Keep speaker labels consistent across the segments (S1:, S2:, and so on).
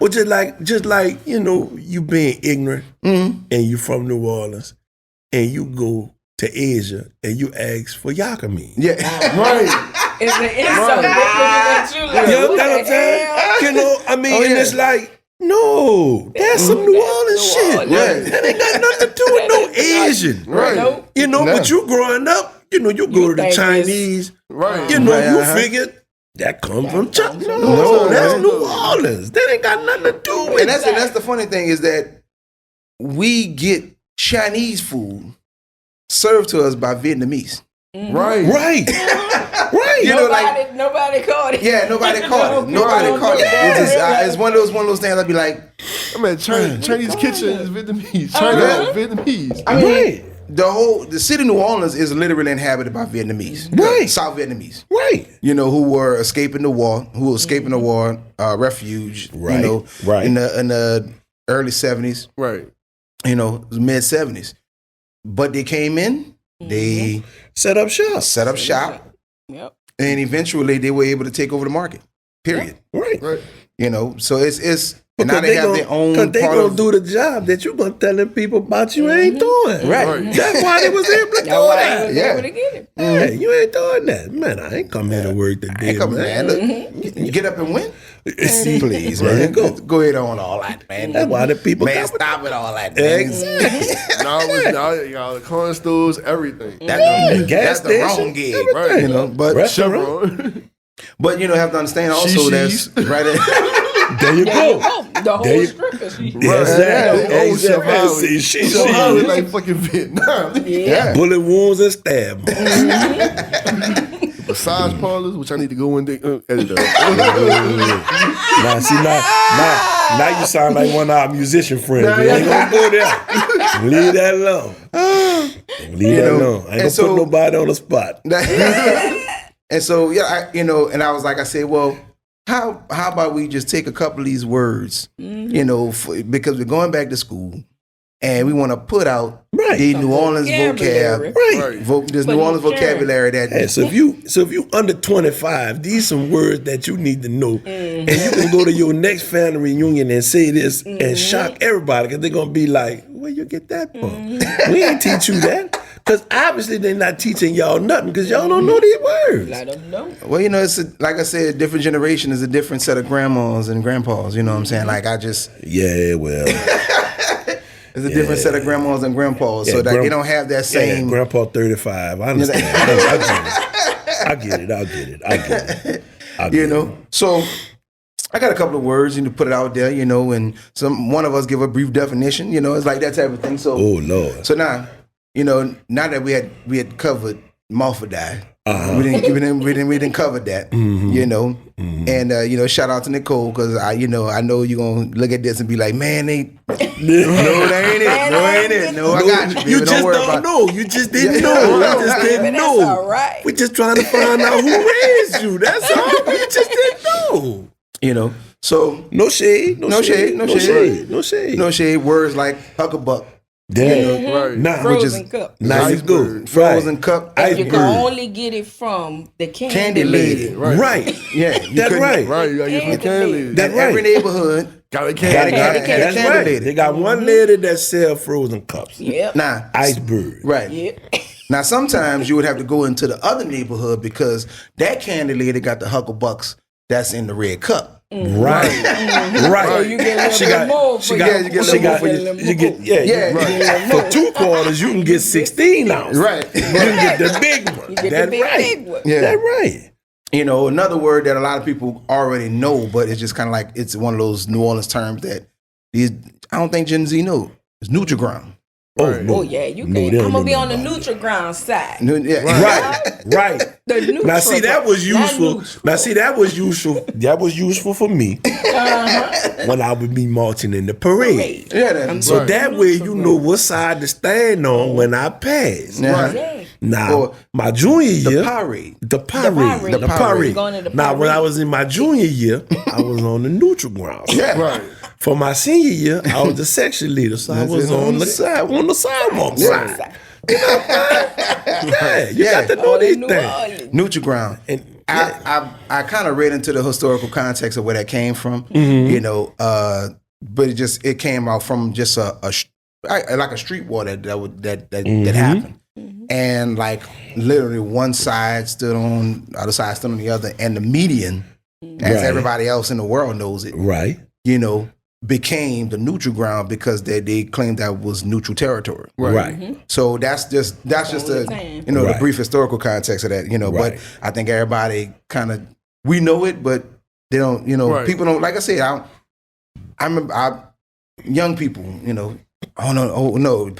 S1: Well, just like you being ignorant and you from New Orleans and you go to Asia and you ask for Yakamine.
S2: Yeah, right.
S3: It's an insult.
S1: You know what I'm saying? And it's like, no, that's some New Orleans shit.
S2: Right.
S1: That ain't got nothing to do with no Asian.
S2: Right.
S3: Nope.
S1: But you growing up, you go to the Chinese.
S2: Right.
S1: You figured that comes from China. No, that's New Orleans. That ain't got nothing to do with
S2: And that's the funny thing is that we get Chinese food served to us by Vietnamese.
S3: Mm-hmm.
S1: Right. Right.
S3: Nobody caught it.
S2: Yeah, nobody caught it. Nobody caught it. It's one of those things. I'd be like,
S4: Chinese kitchen is Vietnamese. China Vietnamese.
S2: I mean, the city of New Orleans is literally inhabited by Vietnamese,
S1: right?
S2: South Vietnamese,
S1: right?
S2: Who were escaping the war, refuge,
S1: right?
S2: in the early 70s,
S4: right?
S2: Mid 70s, but they came in, they
S1: set up shop.
S3: Yep.
S2: And eventually they were able to take over the market. Period.
S1: Right.
S2: So it's and now they have their own.
S1: Because they gonna do the job that you gonna telling people about you ain't doing.
S2: Right.
S1: That's why they was able to do that.
S3: Able to get it.
S1: Hey, you ain't doing that, man. I ain't come here to work today, man.
S2: Look, you get up and win. Please, man. Go ahead on all that, man.
S1: That's why the people
S2: stop with all that, man.
S1: Exactly.
S4: Now the corn stores, everything.
S2: That's the wrong gig,
S1: right?
S2: But
S4: Chevron.
S2: But have to understand also that's right.
S1: There you go.
S3: The whole strippers.
S1: Exactly.
S4: She like fucking Vietnam.
S3: Yeah.
S1: Bullet wounds and stab.
S4: Massage parlors, which I need to go in there. Editor.
S1: Now you sound like one of our musician friends. We ain't gonna go there. Leave that alone. Leave that alone. I ain't gonna put nobody on the spot.
S2: And so, and I was like, I said, well, how about we just take a couple of these words, because we're going back to school and we want to put out the New Orleans vocab, this New Orleans vocabulary that.
S1: So if you under 25, these some words that you need to know, and you can go to your next family reunion and say this and shock everybody because they're gonna be like, where you get that from? We ain't teach you that. Because obviously they're not teaching y'all nothing because y'all don't know these words.
S3: Let them know.
S2: Well, it's like I said, different generation is a different set of grandmas and grandpas. You know what I'm saying? Like
S1: Yeah, well.
S2: It's a different set of grandmas and grandpas, so that they don't have that same.
S1: Grandpa 35. I understand. I get it.
S2: So I got a couple of words, put it out there, and one of us give a brief definition, it's like that type of thing. So,
S1: oh Lord.
S2: So now, now that we had covered Malfadai, we didn't cover that, and shout out to Nicole because I know you're gonna look at this and be like, man, that ain't it. No, I got you. Baby.
S1: You just don't know. You just didn't know. You just didn't know.
S3: That's all right.
S1: We're just trying to find out who raised you. That's all. We just didn't know.
S2: So
S1: no shade.
S2: No shade. Words like huckabuck.
S3: Frozen cup.
S1: Nice good.
S2: Frozen cup.
S3: You can only get it from the candy lady.
S1: Right.
S2: Yeah.
S1: That's right.
S4: Right. You gotta get from the candy lady.
S1: That's right.
S2: Every neighborhood
S4: got a candy
S1: That's right.
S2: lady.
S1: They got one lady that sell frozen cups.
S3: Yep.
S2: Nah.
S1: Iceberg.
S2: Right.
S3: Yep.
S2: Now, sometimes you would have to go into the other neighborhood because that candy lady got the hucklebucks that's in the red cup.
S1: Right. Right.
S3: So you get a little bit more for
S1: For 2 quarters, you can get 16 ounces.
S2: Right.
S1: You can get the big one.
S3: You get
S1: That's
S3: the
S1: right.
S3: big one.
S2: Yeah.
S1: That's right.
S2: Another word that a lot of people already know, but it's just kind of like it's one of those New Orleans terms that I don't think Gen Z know. It's Nutri-Ground.
S4: Right.
S3: Oh yeah, you can. I'm gonna be on the Nutri-Ground side.
S2: Yeah.
S1: Right.
S3: The neutral.
S1: Now see that was useful. That was useful for me when I would be marching in the parade.
S2: Yeah.
S1: So that way you know what side to stand on when I pass.
S2: Right.
S1: Now my junior year, the parade. Now when I was in my junior year, I was on the neutral ground.
S2: Yeah.
S4: Right.
S1: For my senior year, I was the section leader, so I was on the sidewalk side. You got to know these things.
S2: Nutri-Ground.
S1: And
S2: I kind of read into the historical context of where that came from, you know, but it came out from just like a street war that happened, and like literally one side stood on the other side stood on the other, and the median, as everybody else in the world knows it, you know, became the neutral ground because they claimed that was neutral territory. So that's just the you know the brief historical context of that, you know. But I think everybody kind of we know it, but they don't. You know, people don't. Like I said, I remember young people. You know, oh no,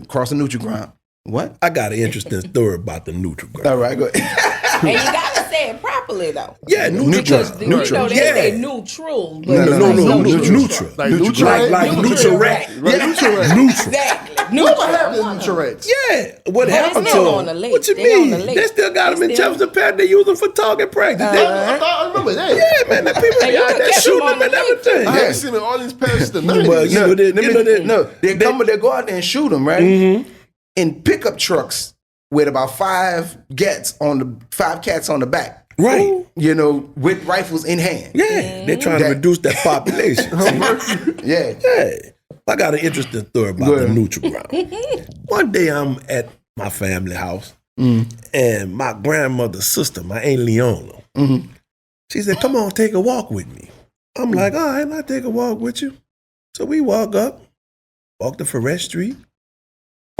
S2: cross the neutral ground. What?
S1: I got an interesting story about the neutral ground.
S2: All right, go ahead.
S3: And you gotta say it properly though.
S1: Yeah, neutral.
S3: Because you know they say neutral, but
S1: No, neutral.
S4: Like neutral.
S1: Like neutral rat. Neutral.
S3: Exactly.
S4: What happened to neutral rats?
S1: Yeah, what happened to
S3: still
S1: them?
S3: on the lake.
S1: What you
S3: They on
S1: mean?
S3: the lake.
S1: They still got them in Jefferson Parish. They use them for target practice.
S4: I remember that.
S1: Yeah, man, the people
S3: And you
S1: out
S3: can
S1: there
S3: catch
S1: shooting
S3: them
S1: them
S3: on
S1: and
S3: the lake,
S1: everything.
S4: I haven't seen all these parishes the
S1: Well, you know,
S2: They go out there and shoot them, right? In pickup trucks with about five cats on the back.
S1: Right.
S2: You know, with rifles in hand.
S1: Yeah, they're trying to reduce that population.
S2: Yeah.
S1: I got an interesting story about the neutral ground. One day I'm at my family house, and my grandmother's sister, my Aunt Leona, she said, "Come on, take a walk with me." I'm like, "All right, I'll take a walk with you." So we walk the Ferret Street,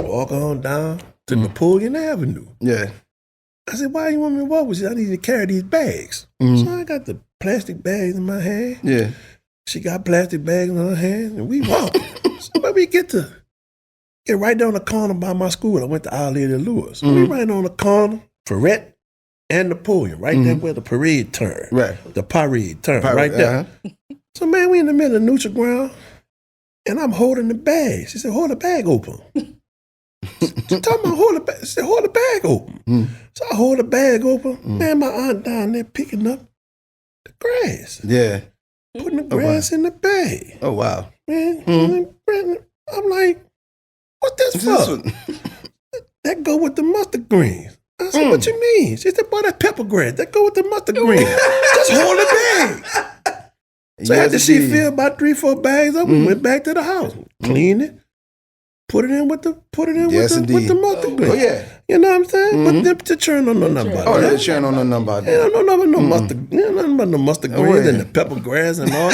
S1: walk on down to Napoleon Avenue.
S2: Yeah.
S1: I said, "Why you want me to walk with you? I need to carry these bags." So I got the plastic bags in my hand.
S2: Yeah.
S1: She got plastic bags in her hand, and we walk. So when we get right down the corner by my school, I went to Our Lady of Lewis. So we right on the corner, Ferret and Napoleon, right there where the parade turned.
S2: Right.
S1: The parade turned, right there. So man, we in the middle of neutral ground, and I'm holding the bag. She said, "Hold the bag open." She told me, "Hold the bag." She said, "Hold the bag open." So I hold the bag open. Man, my aunt down there picking up the grass.
S2: Yeah.
S1: Putting the grass in the bag.
S2: Oh, wow.
S1: Man, I'm like, "What's this for?" That go with the mustard greens. I said, "What you mean?" She said, "Boy, that pepper grass. That go with the mustard greens. Just hold the bag." So after she filled about 3-4 bags up, we went back to the house, cleaned it, put it in with the mustard greens.
S2: Oh, yeah.
S1: You know what I'm saying? But them to churn on no number about
S2: Oh,
S1: that.
S2: they're sharing on the number.
S1: Yeah, no mustard. Yeah, nothing but no mustard greens and the pepper grass and all.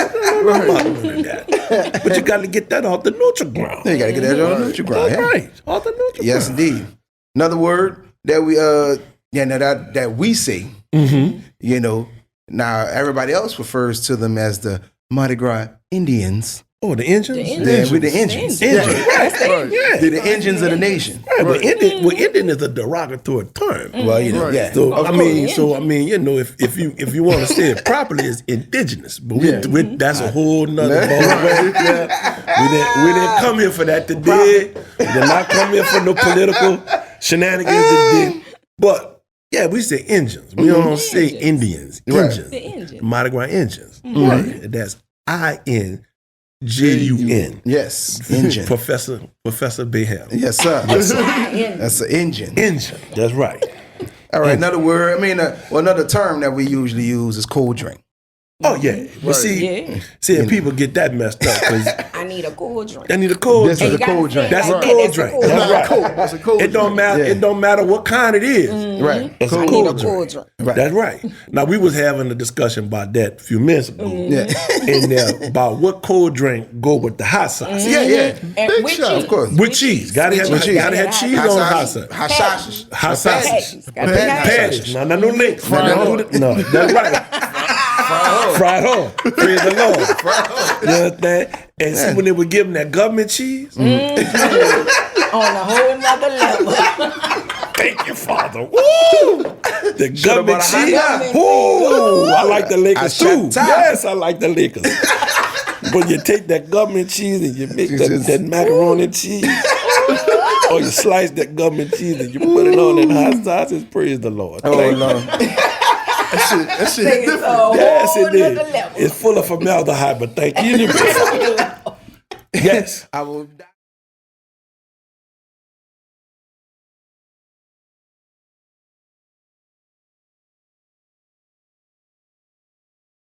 S1: But you got to get that off the neutral ground.
S2: You got to get that on the neutral ground.
S1: That's right, off the neutral
S2: Yes,
S1: ground.
S2: indeed. Another word that we that we say, you know, now everybody else refers to them as the Mardi Gras Indians.
S1: Oh, the engines?
S2: Yeah, with the engines.
S1: Engines.
S2: Right.
S1: Yeah.
S2: They're the engines of the nation.
S1: Right, but Indian is a derogatory term.
S2: Well, you know, yeah.
S1: So I mean, you know, if you want to say it properly, it's indigenous. But that's a whole nother ballgame. We didn't come here for that today. We did not come here for no political shenanigans today. But yeah, we say engines. We don't say Indians. Engines.
S3: The engine.
S1: Mardi Gras engines. Right. That's INJUN.
S2: Yes, engine.
S1: Professor Behel.
S2: Yes, sir. That's an engine.
S1: Engine. That's right.
S2: All right, another word. I mean, another term that we usually use is cold drink.
S1: Oh yeah. Well, see, people get that messed up because
S3: I need a cold drink.
S1: I need a cold
S2: This
S1: drink.
S2: is a cold drink.
S1: That's a
S3: Right.
S1: cold
S3: That's a
S1: drink.
S3: cold
S1: That's
S3: drink.
S1: right.
S4: That's a cold
S1: It don't matter.
S2: Yeah.
S1: It don't matter what kind it is.
S2: Right.
S1: It's
S3: I
S1: a
S3: need
S1: cold
S3: a
S1: drink.
S3: cold drink.
S2: Right.
S1: That's right. Now we was having a discussion about that a few minutes ago.
S2: Yeah.
S1: And about what cold drink go with the hot sauce.
S2: Yeah.
S3: And with
S4: shot,
S3: cheese.
S2: Of course.
S1: With cheese. Gotta have
S2: With cheese.
S1: gotta have cheese on the hot sauce.
S2: Hot sausage.
S1: Hot sausage.
S3: Patties. Gotta be hot.
S1: Patties. No links. No, that's right. Fried home. Praise the Lord. You understand? And see when they would give them that government cheese.
S3: On a whole nother level.
S1: Thank you, Father. Woo! The government cheese. Woo! I like the Lakers too. Yes, I like the Lakers. But you take that government cheese and you make that macaroni and cheese. Or you slice that government cheese and you put it on in hot sauces. Praise the Lord.
S2: Oh, Lord.
S4: That shit
S3: Take it
S4: different.
S3: to a whole
S1: Yes, it
S3: nother
S1: is.
S3: level.
S1: It's full of formaldehyde, but thank you. Yes.
S2: I will die.